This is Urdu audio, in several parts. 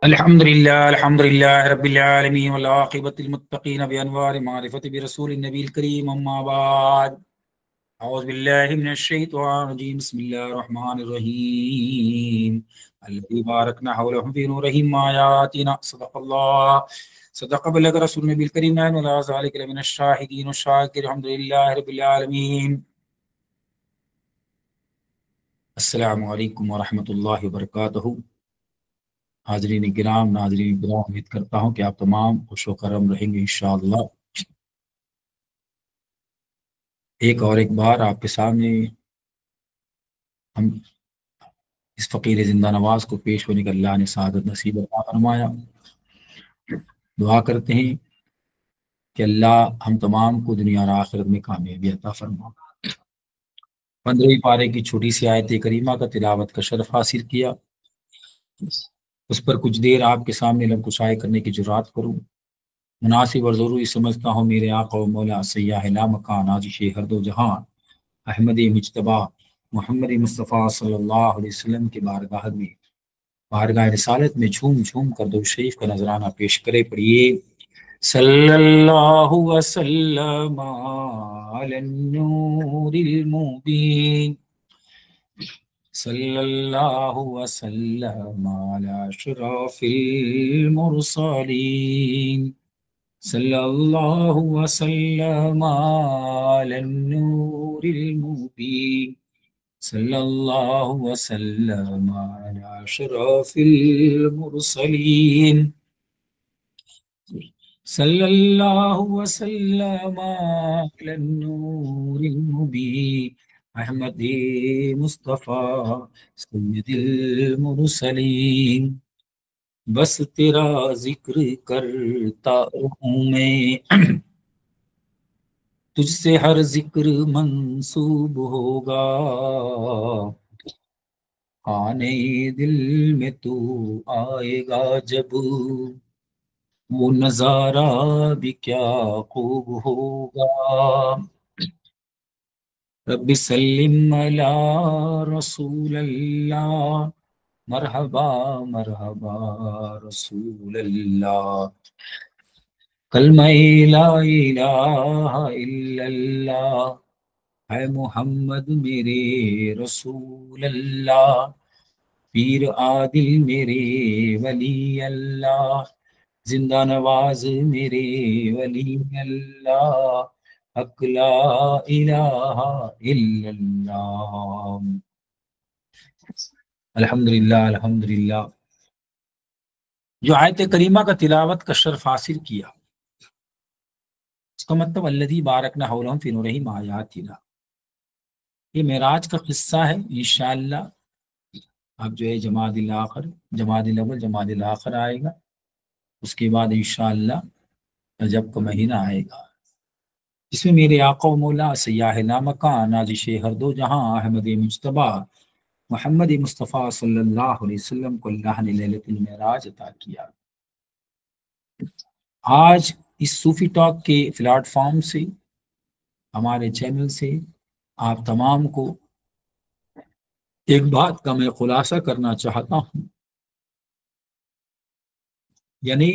الحمد للہ رب العالمین والعاقبۃ للمتقین بانوار معرفت برسول النبی الکریم اما بعد اعوذ باللہ من الشیطان الرجیم بسم اللہ الرحمن الرحیم الذی بارکنا حولہ فی نورہ آیاتنا صدق بلغ رسول النبی الکریم وعلی ذلک لمن الشاہدین والشاکرین الحمد للہ رب العالمین۔ السلام علیکم ورحمۃ اللہ وبرکاتہ۔ حاضرین کرام، ناظرین کرام، امید کرتا ہوں کہ آپ تمام خوش و کرم رہیں گے انشاءاللہ۔ ایک بار آپ کے سامنے ہم اس فقیر زندہ نواز کو پیش ہونے کا اللہ نے سعادت نصیب عطا فرمایا۔ دعا کرتے ہیں کہ اللہ ہم تمام کو دنیا اور آخرت میں کامیابی عطا فرما۔ 15ویں پارے کی چھوٹی سی آیت کریمہ کا تلاوت کا شرف حاصل کیا، اس پر کچھ دیر آپ کے سامنے لب کشائی کرنے کی جرات کروں۔ مناسب اور ضروری سمجھتا ہوں میرے آقا و مولا سیاہ لا مکان آجش ہر دو جہاں احمد مجتبیٰ محمد مصطفیٰ صلی اللہ علیہ وسلم کے بارگاہ رسالت میں جھوم جھوم کر درود شریف کا نذرانہ پیش کرے۔ پڑھیے صلی اللہ وسلم علی النور المبین، صلی اللہ وسلم علی اشرف المرسلین، صلی اللہ وسلم علی النور المبین، صلی اللہ وسلم علی اشرف المرسلین، صلی اللہ وسلم علی النور المبین، احمد مصطفیٰ سید المرسلین۔ بس تیرا ذکر کرتا ہوں میں، تجھ سے ہر ذکر منسوب ہوگا، خانے دل میں تو آئے گا جب، وہ نظارہ بھی کیا خوب ہوگا۔ رب سلم علی رسول اللہ، مرحبا مرحبا رسول اللہ، کلمہ لا الہ الا اللہ ہے محمد میرے رسول اللہ، پیر عادل میرے ولی اللہ، زندہ نواز میرے ولی اللہ، حق لا الہ الا اللہ۔ الحمدللہ الحمدللہ۔ جو آیت کریمہ کا تلاوت کا شرف حاصل کیا، اس کا مطلب الذی بارکنا حولہ فی نورہ آیاتنا، یہ معراج کا قصہ ہے۔ انشاءاللہ اب جو ہے جمادی الاخر، جمادی الاول، جمادی الاخر آئے گا، اس کے بعد انشاءاللہ رجب کا مہینہ آئے گا، جس میں میرے آقا و مولا سیاہ لامکان نازش ہر دو جہاں احمد مجتبیٰ محمد مصطفیٰ صلی اللہ علیہ وسلم کو اللہ نے لیلۃ المعراج عطا کیا۔ آج اس صوفی ٹاک کے پلیٹ فارم سے، ہمارے چینل سے آپ تمام کو ایک بات کا میں خلاصہ کرنا چاہتا ہوں، یعنی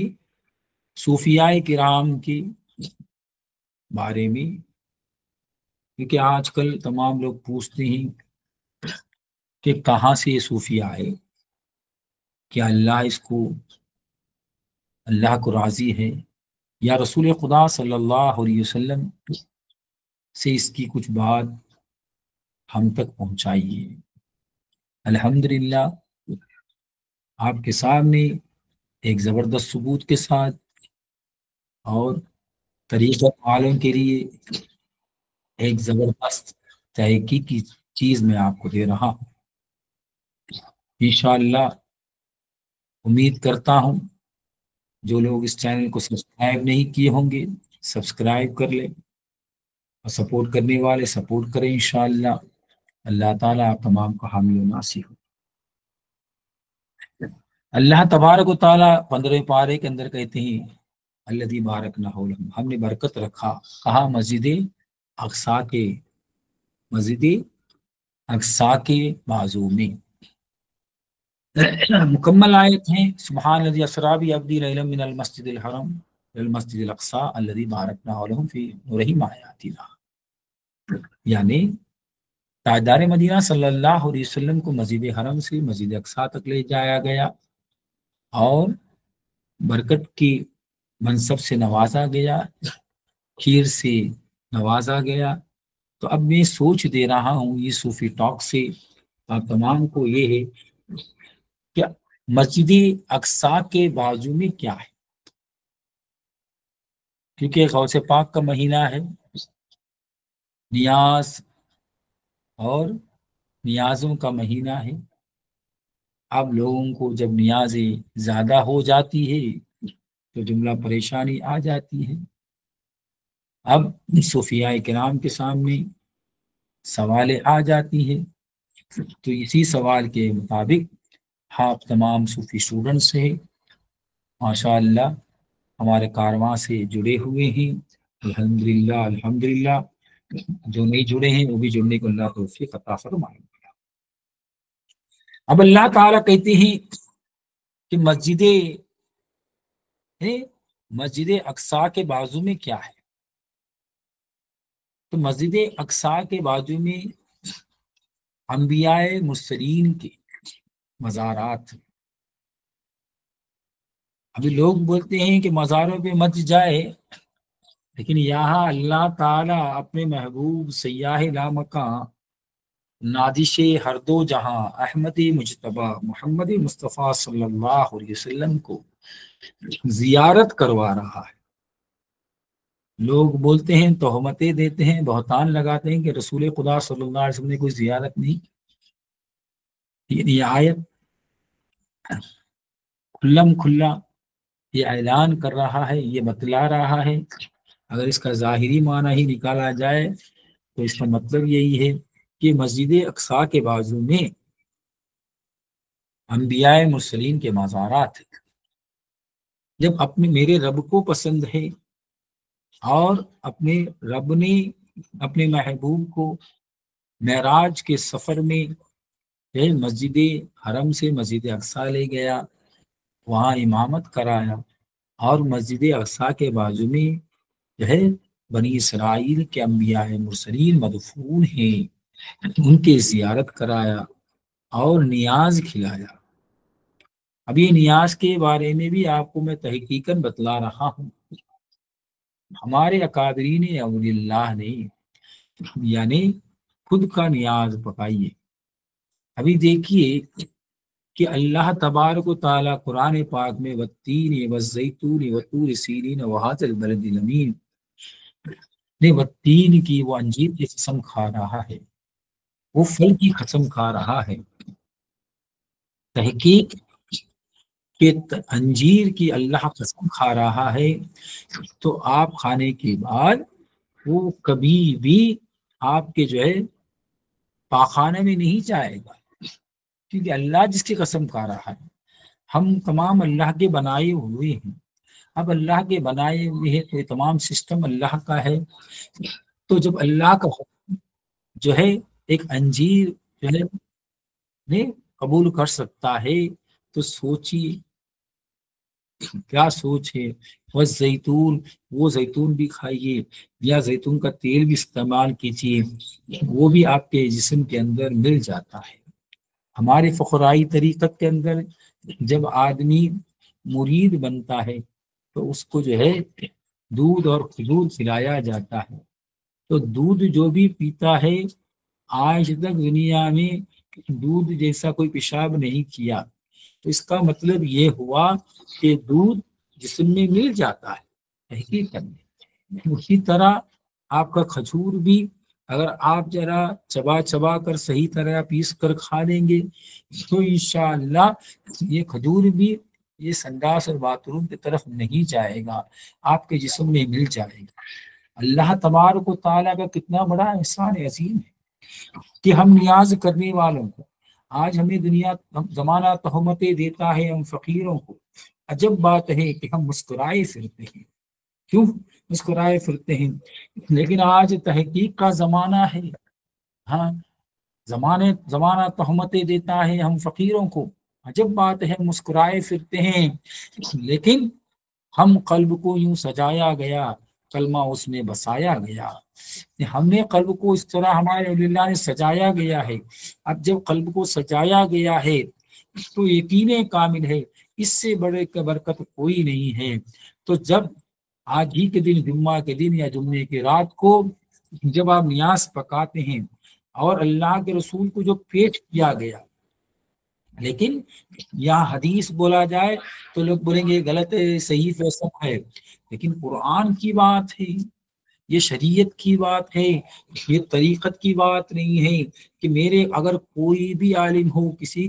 صوفیاء کرام کے بارے میں، کیونکہ آج کل تمام لوگ پوچھتے ہیں کہ کہاں سے یہ صوفی آئے، کیا اللہ کو راضی ہے، یا رسول خدا صلی اللہ علیہ وسلم سے اس کی کچھ بات ہم تک پہنچائیے۔ الحمدللہ آپ کے سامنے ایک زبردست ثبوت کے ساتھ اور طریقت عالم کے لیے ایک زبردست تحقیقی چیز میں آپ کو دے رہا ہوں۔ انشاءاللہ امید کرتا ہوں جو لوگ اس چینل کو سبسکرائب نہیں کیے ہوں گے سبسکرائب کر لیں، اور سپورٹ کرنے والے سپورٹ کریں انشاءاللہ۔ اللہ تعالیٰ آپ تمام کو حامی و ناصر ہو۔ اللہ تبارک و تعالیٰ 15 پارے کے اندر کہتے ہیں الذی بارکنا حولہ، ہم نے برکت رکھا، کہا مسجد اقصی کے بازو میں۔ مکمل آیت ہیں سبحان الذی اسری بعبدہ لیلا من المسجد الحرام الى المسجد الاقصی الذی بارکنا حولہ فی نورہ آیاتنا، یعنی تاجدار مدینہ صلی اللہ علیہ وسلم کو مسجد حرم سے مسجد اقصی تک لے جایا گیا اور برکت کی منصب سے نوازا گیا، کھیر سے نوازا گیا۔ تو اب میں سوچ دے رہا ہوں یہ صوفی ٹاک سے آپ تمام کو، یہ ہے کہ مسجد اقصی کے بازو میں کیا ہے، کیونکہ غوث پاک کا مہینہ ہے، نیاز اور نیازوں کا مہینہ ہے۔ اب لوگوں کو جب نیازیں زیادہ ہو جاتی ہے تو جملہ پریشانی آ جاتی ہے۔ اب صوفیاء کرام کے سامنے سوالیں آ جاتی ہیں، تو اسی سوال کے مطابق آپ تمام صوفی اسٹوڈنٹس ہیں ماشاء اللہ ہمارے کارواں سے جڑے ہوئے ہیں، الحمدللہ الحمدللہ۔ جو نہیں جڑے ہیں وہ بھی جڑنے کو اللہ توفیق عطا فرمائے۔ اب اللہ تعالیٰ کہتے ہیں کہ مسجد اقصی کے بازو میں کیا ہے، تو مسجد اقصی کے بازو میں انبیاء مرسلین کے مزارات۔ ابھی لوگ بولتے ہیں کہ مزاروں پہ مت جائے، لیکن یہاں اللہ تعالیٰ اپنے محبوب سیاح لامکاں نادش ہر دو جہاں احمد مجتبی محمد مصطفیٰ صلی اللہ علیہ وسلم کو زیارت کروا رہا ہے۔ لوگ بولتے ہیں، تہمتیں دیتے ہیں، بہتان لگاتے ہیں کہ رسول خدا صلی اللہ علیہ وسلم نے کوئی زیارت نہیں کی۔ یہ آیت کھلم کھلا یہ اعلان کر رہا ہے، یہ بتلا رہا ہے۔ اگر اس کا ظاہری معنی ہی نکالا جائے تو اس کا مطلب یہی ہے کہ مسجد اقصی کے بازو میں انبیاء مرسلین کے مزارات ہیں۔ جب اپنے میرے رب کو پسند ہے اور اپنے رب نے اپنے محبوب کو معراج کے سفر میں مسجد حرم سے مسجد اقصی لے گیا، وہاں امامت کرایا، اور مسجد اقصی کے بازو میں بنی اسرائیل کے انبیاء مرسلین مدفون ہیں، ان کے زیارت کرایا اور نیاز کھلایا۔ اب یہ نیاز کے بارے میں بھی آپ کو میں تحقیقاً بتلا رہا ہوں۔ ہمارے اکابرین اولیاء اللہ نے یعنی خود کا نیاز پکائیے۔ ابھی دیکھیے کہ اللہ تبارک و تعالیٰ قرآن پاک میں والتین والزیتون وطور سینین وہذا البلد الامین نے والتین کی، وہ انجیر کی قسم کھا رہا ہے، وہ پھل کی قسم کھا رہا ہے۔ تحقیق کہ انجیر کی اللہ قسم کھا رہا ہے تو آپ کھانے کے بعد وہ کبھی بھی آپ کے پاخانے میں نہیں جائے گا، کیونکہ اللہ جس کی قسم کھا رہا ہے۔ ہم تمام اللہ کے بنائے ہوئے ہیں، اب اللہ کے بنائے ہوئے ہیں تو یہ تمام سسٹم اللہ کا ہے۔ تو جب اللہ کا ایک انجیر قبول کر سکتا ہے تو سوچیے کیا سوچ ہے۔ وہ زیتون، وہ زیتون بھی کھائیے یا زیتون کا تیل بھی استعمال کیجیے، وہ بھی آپ کے جسم کے اندر مل جاتا ہے۔ ہمارے فقرائی طریقت کے اندر جب آدمی مرید بنتا ہے تو اس کو دودھ اور کھجور کھلایا جاتا ہے۔ تو دودھ جو بھی پیتا ہے، آج تک دنیا میں دودھ جیسا کوئی پیشاب نہیں کیا، تو اس کا مطلب یہ ہوا کہ دودھ جسم میں مل جاتا ہے حقیقت میں۔ اسی طرح آپ کا کھجور بھی اگر آپ ذرا چبا چبا کر صحیح طرح پیس کر کھا لیں گے تو انشاءاللہ یہ کھجور بھی یہ سنداس اور باتھ روم کی طرف نہیں جائے گا، آپ کے جسم میں مل جائے گا۔ اللہ تبارک و تعالیٰ کا کتنا بڑا احسان عظیم ہے کہ ہم نیاز کرنے والوں کو، آج ہمیں دنیا زمانہ تہمتیں دیتا ہے ہم فقیروں کو۔ عجب بات ہے کہ ہم مسکرائے پھرتے ہیں، کیوں مسکرائے پھرتے ہیں؟ لیکن آج تحقیق کا زمانہ ہے، ہاں زمانہ تہمتیں دیتا ہے ہم فقیروں کو، عجب بات ہے مسکرائے پھرتے ہیں، لیکن ہم قلب کو یوں سجایا گیا، کلمہ اس میں بسایا گیا۔ ہم نے قلب کو اس طرح ہمارے اللہ نے سجایا گیا ہے۔ اب جب قلب کو سجایا گیا ہے تو یقین کامل ہے اس سے بڑے برکت کوئی نہیں ہے۔ تو جب آج ہی کے دن، جمعہ کے دن یا جمعے کی رات کو جب آپ نیاز پکاتے ہیں اور اللہ کے رسول کو جو پیش کیا گیا، لیکن یہاں حدیث بولا جائے تو لوگ بولیں گے غلط ہے، صحیح فیصلہ ہے، لیکن قرآن کی بات ہے، یہ شریعت کی بات ہے، یہ طریقت کی بات نہیں ہے کہ میرے اگر کوئی بھی عالم ہو، کسی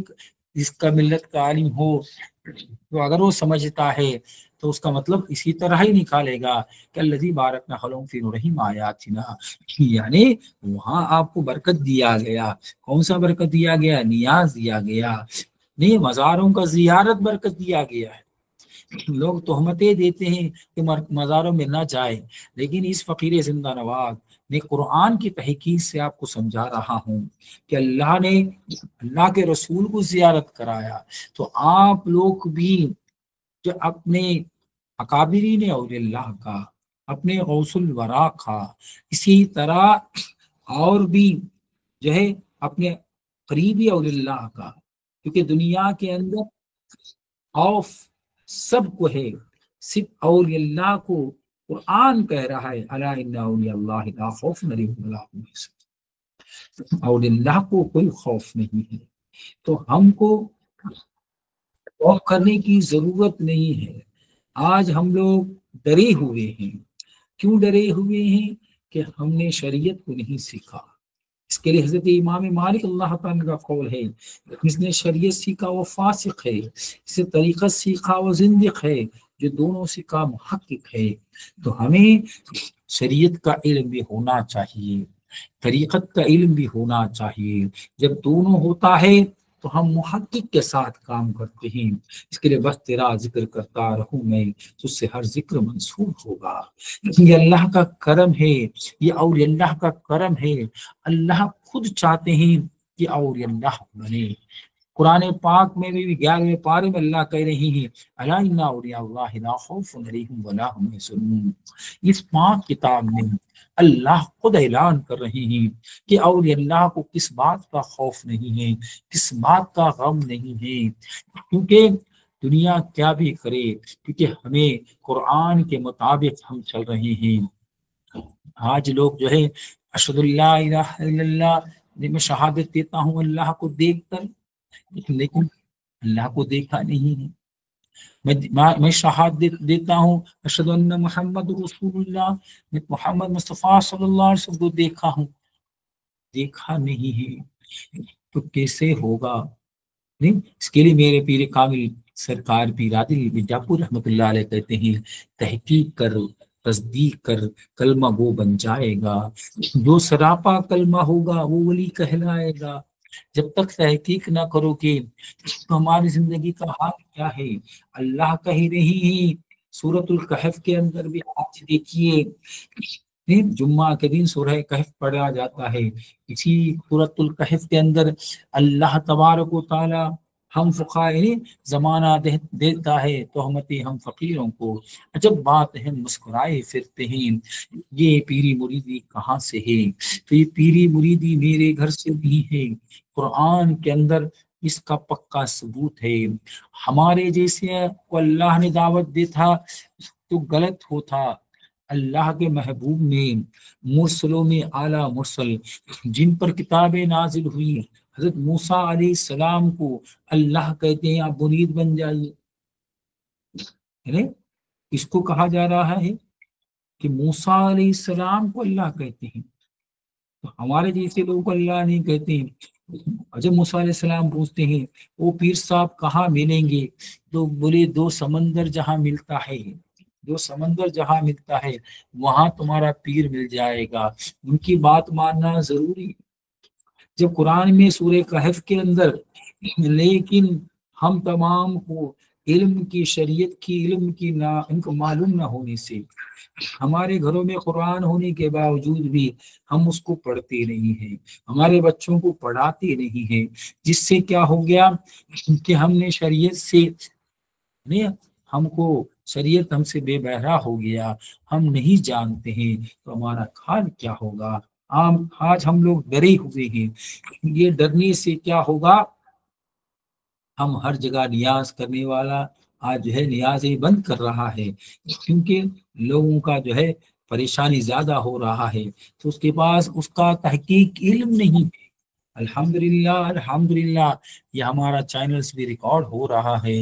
جس کا ملت کا عالم ہو، تو اگر وہ سمجھتا ہے تو اس کا مطلب اسی طرح ہی نکالے گا کہ الذی بارکنا حولہم فی نورہم آیاتنا، یعنی وہاں آپ کو برکت دیا گیا۔ کون سا برکت دیا گیا؟ نیاز دیا گیا، نہیں مزاروں کا زیارت برکت دیا گیا ہے۔ لوگ تہمتیں دیتے ہیں کہ مزاروں میں نہ جائیں، لیکن اس فقیر زندہ نواز میں قرآن کی تحقیق سے آپ کو سمجھا رہا ہوں کہ اللہ نے اللہ کے رسول کو زیارت کرایا، تو آپ لوگ بھی جو اپنے اکابرین اولیاء اللہ کا، اپنے غوث الورا کا، اسی طرح اور بھی جو ہے اپنے قریبی اولیاء اللہ کا، کیونکہ دنیا کے اندر خوف سب کو ہے، صرف اولیاء اللہ کو قرآن کہہ رہا ہے الا ان اولیاء اللہ لا خوف علیہم ولا هم يحزنون، اولیاء اللہ کو کوئی خوف نہیں ہے۔ تو ہم کو خوف کرنے کی ضرورت نہیں ہے۔ آج ہم لوگ ڈرے ہوئے ہیں، کیوں ڈرے ہوئے ہیں؟ کہ ہم نے شریعت کو نہیں سیکھا۔ اس کے لیے حضرت امام مالک اللہ تعالیٰ کا قول ہے، جس نے شریعت سیکھا وہ فاسق ہے، جس نے طریقت سیکھا وہ زندق ہے، جو دونوں سیکھا محقق ہے۔ تو ہمیں شریعت کا علم بھی ہونا چاہیے، طریقت کا علم بھی ہونا چاہیے۔ جب دونوں ہوتا ہے تو ہم محقق کے ساتھ کام کرتے ہیں۔ اس کے لیے بس تیرا ذکر کرتا رہوں میں، تو اس سے ہر ذکر منسوخ ہوگا۔ یہ اللہ کا کرم ہے، یہ اولیاء اللہ کا کرم ہے۔ اللہ خود چاہتے ہیں کہ اولیاء اللہ بنے۔ قرآن پاک میں بھی 11ویں پارے میں اللہ کہہ رہے ہیں الا ان اولیاء اللہ لا خوف علیہم ولا هم يحزنون۔ اس پاک کتاب میں اللہ خود اعلان کر رہے ہیں کہ اولیاء اللہ کو کس بات کا خوف نہیں ہے، کس بات کا غم نہیں ہے، کیونکہ دنیا کیا بھی کرے، کیونکہ ہمیں قرآن کے مطابق ہم چل رہے ہیں۔ آج لوگ جو ہے اشہد اللہ الہ الا اللہ، میں شہادت دیتا ہوں اللہ کو دیکھ کر، لیکن اللہ کو دیکھا نہیں ہے۔ میں شہادت دیتا ہوں اشہد ان محمد رسول اللہ، میں محمد مصطفیٰ صلی اللہ علیہ وسلم کو دیکھا ہوں، دیکھا نہیں ہے تو کیسے ہوگا؟ نہیں، اس کے لیے میرے پیر کامل سرکار پیر عادل مرزا رحمۃ اللہ علیہ کہتے ہیں تحقیق کر، تصدیق کر، کلمہ گو بن جائے گا۔ جو سراپا کلمہ ہوگا وہ ولی کہلائے گا۔ جب تک تحقیق نہ کرو گے تو ہماری زندگی کا حال کیا ہے؟ اللہ کہہ رہی ہیں سورۃ الکہف کے اندر بھی، آج دیکھیے جمعہ کے دن سورہ کہف پڑھا جاتا ہے، اسی سورۃ الکہف کے اندر اللہ تبارک و تعالی ہم فقائے زمانہ دیتا ہے تہمتی ہم فقیروں کو۔ عجب بات ہے مسکرائے پھرتے ہیں، یہ پیری مریدی کہاں سے ہے؟ تو یہ پیری مریدی میرے گھر سے نہیں ہے، قرآن کے اندر اس کا پکا ثبوت ہے۔ ہمارے جیسے کو اللہ نے دعوت دی تھا تو غلط ہوتا۔ اللہ کے محبوب نے مرسلوں میں اعلیٰ مرسل جن پر کتابیں نازل ہوئی، حضرت موسیٰ علیہ السلام کو اللہ کہتے ہیں آپ مرید بن جائیے، اس کو کہا جا رہا ہے کہ موسیٰ علیہ السلام کو اللہ کہتے ہیں، تو ہمارے جیسے لوگوں کو اللہ نہیں کہتے ہیں۔ جب موسیٰ علیہ السلام پوچھتے ہیں وہ پیر صاحب کہاں ملیں گے، تو بولے دو سمندر جہاں ملتا ہے، جو سمندر جہاں ملتا ہے وہاں تمہارا پیر مل جائے گا، ان کی بات ماننا ضروری ہے۔ جب قرآن میں سورہ کہف کے اندر لیکن ہم تمام کو علم کی، شریعت کی علم کی ان کو معلوم نہ ہونے سے ہمارے گھروں میں قرآن ہونے کے باوجود بھی ہم اس کو پڑھتے نہیں ہیں، ہمارے بچوں کو پڑھاتے نہیں ہیں، جس سے کیا ہو گیا کہ ہم نے شریعت سے ہم کو شریعت ہم سے بے بہرا ہو گیا، ہم نہیں جانتے ہیں تو ہمارا حال کیا ہوگا۔ آج ہم لوگ ڈرے ہوئے ہیں، یہ ڈرنے سے کیا ہوگا، ہم ہر جگہ نیاز کرنے والا آج جو ہے نیازیں بند کر رہا ہے، کیونکہ لوگوں کا جو ہے پریشانی زیادہ ہو رہا ہے، تو اس کے پاس اس کا تحقیق علم نہیں ہے۔ الحمدللہ الحمدللہ یہ ہمارا چینلز بھی ریکارڈ ہو رہا ہے،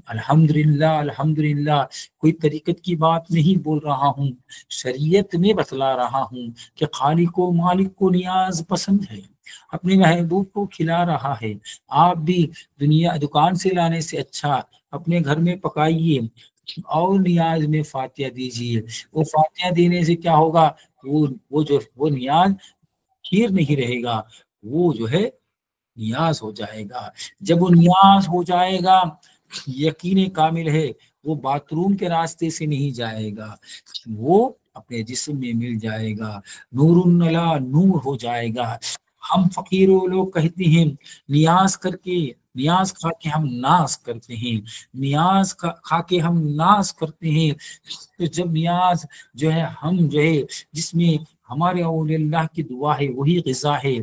الحمدللہ الحمدللہ کوئی طریقت کی بات نہیں بول رہا ہوں، شریعت میں بتلا رہا ہوں کہ خالق و مالک کو نیاز پسند ہے، اپنے محبوب کو کھلا رہا ہے۔ آپ بھی دکان سے لانے سے اچھا اپنے گھر میں پکائیے اور نیاز میں فاتحہ دیجیے، وہ فاتحہ دینے سے کیا ہوگا، وہ نیاز کھیر نہیں رہے گا، وہ جو ہے نیاز ہو جائے گا۔ جب وہ نیاز ہو جائے گا، یقین کامل ہے وہ باتھ روم کے راستے سے نہیں جائے گا، وہ اپنے جسم میں مل جائے گا، نور النلا نور ہو جائے گا۔ ہم فقیروں لوگ کہتے ہیں نیاز کر کے، نیاز کھا کے ہم ناز کرتے ہیں، نیاز کھا کے ہم ناز کرتے ہیں، تو جب نیاز جو ہے ہم جو ہے جس میں ہمارے اولیاء اللہ کی دعا ہے وہی غذا ہے،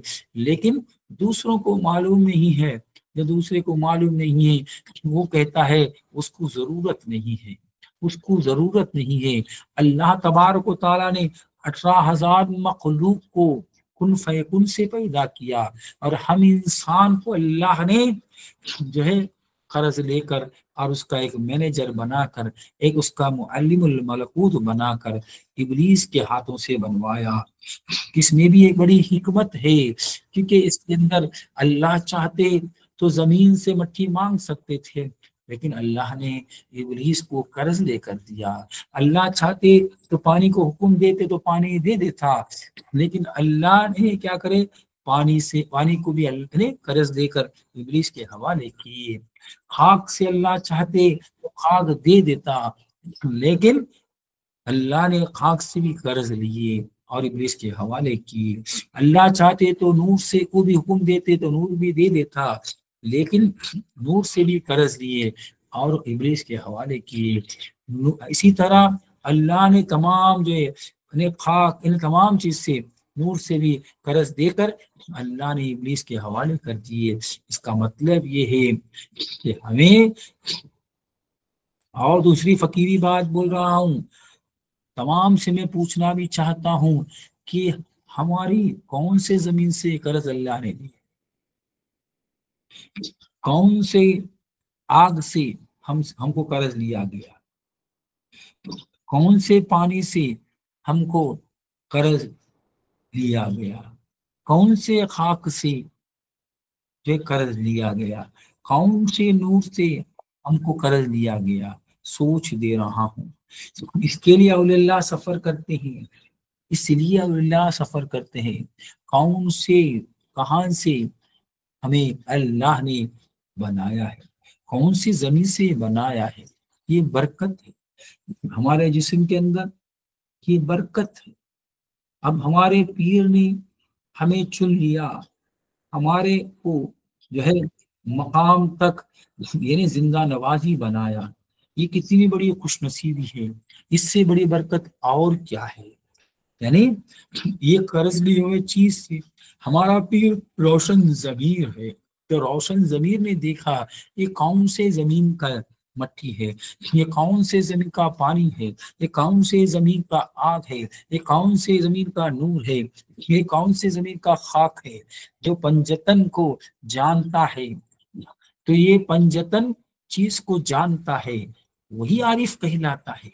لیکن دوسروں کو معلوم نہیں ہے، جو دوسرے کو معلوم نہیں ہے وہ کہتا ہے اس کو ضرورت نہیں ہے، اس کو ضرورت نہیں ہے۔ اللہ تبارک و تعالیٰ نے 18,000 مخلوق کو کن فیکن سے پیدا کیا، اور ہم انسان کو اللہ نے جو ہے قرض لے کر اور اس کا ایک مینیجر بنا کر، ایک اس کا معلم الملکوت بنا کر ابلیس کے ہاتھوں سے بنوایا۔ اس میں بھی ایک بڑی حکمت ہے، کیونکہ اس کے اندر اللہ چاہتے تو زمین سے مٹی مانگ سکتے تھے، لیکن اللہ نے ابلیس کو قرض لے کر دیا۔ اللہ چاہتے تو پانی کو حکم دیتے تو پانی دے دیتا، لیکن اللہ نے کیا کرے، پانی کو بھی اللہ نے قرض دے کر ابلیس کے حوالے کیے۔ خاک سے اللہ چاہتے تو خاک دے دیتا، لیکن اللہ نے خاک سے بھی قرض لیے اور ابلیس کے حوالے کیے۔ اللہ چاہتے تو نور سے کو بھی حکم دیتے تو نور بھی دے دیتا، لیکن نور سے بھی قرض لیے اور ابلیس کے حوالے کیے۔ اسی طرح اللہ نے تمام جو ہے خاک ان تمام چیز سے، نور سے بھی قرض دے کر اللہ نے ابلیس کے حوالے کر دیے۔ اس کا مطلب یہ ہے کہ ہمیں، اور دوسری فقیری بات بول رہا ہوں، تمام سے میں پوچھنا بھی چاہتا ہوں کہ ہماری کون سے زمین سے قرض اللہ نے دی، کون سے آگ سے ہم کو قرض لیا گیا، کون سے پانی سے ہم کو قرض لیا گیا، کون سے خاک سے جو قرض لیا گیا، کون سے نور سے ہم کو قرض لیا گیا، سوچ دے رہا ہوں۔ اس کے لیے اولیاء اللہ سفر کرتے ہیں، اس لیے اولیاء اللہ سفر کرتے ہیں، کون سے کہاں سے ہمیں اللہ نے بنایا ہے، کون سی زمین سے بنایا ہے، یہ برکت ہے ہمارے جسم کے اندر، یہ برکت ہے۔ اب ہمارے پیر نے ہمیں چن لیا، ہمارے کو جو ہے مقام تک یعنی زندہ نوازی بنایا، یہ کتنی بڑی خوش نصیبی ہے، اس سے بڑی برکت اور کیا ہے۔ یعنی یہ قرض لی ہوئے چیز سے ہمارا پیر روشن ضمیر ہے، تو روشن ضمیر نے دیکھا یہ کون سے زمین کا مٹی ہے، یہ کون سے زمین کا پانی ہے، یہ کون سے زمین کا آگ ہے، یہ کون سے زمین کا نور ہے، یہ کون سے زمین کا خاک ہے۔ جو پنجتن کو جانتا ہے، تو یہ پنجتن چیز کو جانتا ہے وہی عارف کہلاتا ہے۔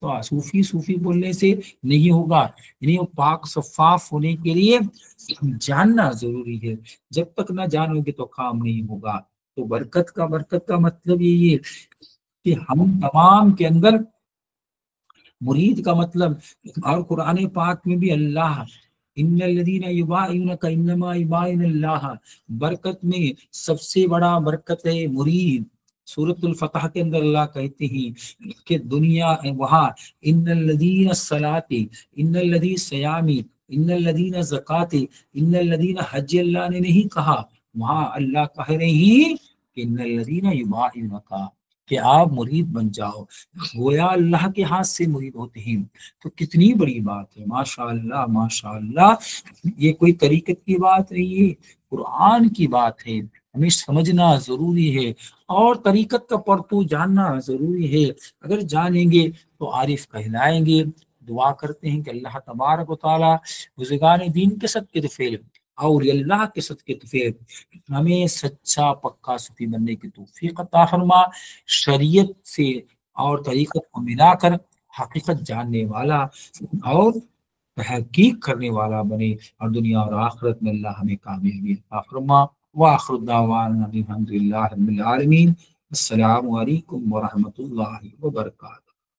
تو صوفی بولنے سے نہیں ہوگا، یعنی وہ پاک شفاف ہونے کے لیے جاننا ضروری ہے، جب تک نہ جانو گے تو کام نہیں ہوگا۔ تو برکت کا مطلب یہی ہے کہ ہم تمام کے اندر مرید کا مطلب، اور قرآن پاک میں بھی اللہ ان الذین یبایعونک انما یبایعون اللہ، برکت میں سب سے بڑا برکت ہے مرید، سورۃ الفتح کے اندر اللہ کہتے ہیں کہ دنیا وہاں ان الذین الصلاۃ ان الذین سیامی ان الذین زکات ان الذین حج، اللہ نے نہیں کہا، وہاں اللہ کہہ رہے ہیں کہ ان الذین یبایعونک، کہ آپ مرید بن جاؤ، گویا اللہ کے ہاتھ سے مرید ہوتے ہیں۔ تو کتنی بڑی بات ہے، ماشاء اللہ ماشاء اللہ، یہ کوئی طریقت کی بات نہیں ہے، قرآن کی بات ہے، ہمیں سمجھنا ضروری ہے، اور طریقت کا پرتو جاننا ضروری ہے، اگر جانیں گے تو عارف کہلائیں گے۔ دعا کرتے ہیں کہ اللہ تبارک و تعالی بزرگان دین کے صدقے فعل اور اللہ کے صدقے فعل ہمیں سچا پکا صوفی بننے کی توفیق عطا فرما، شریعت سے اور طریقت کو ملا کر حقیقت جاننے والا اور تحقیق کرنے والا بنے، اور دنیا اور آخرت میں اللہ ہمیں کامیابی عطا فرما۔ وآخر دعوانا الحمد للہ رب العالمین۔ السلام علیکم ورحمۃ اللہ وبرکاتہ۔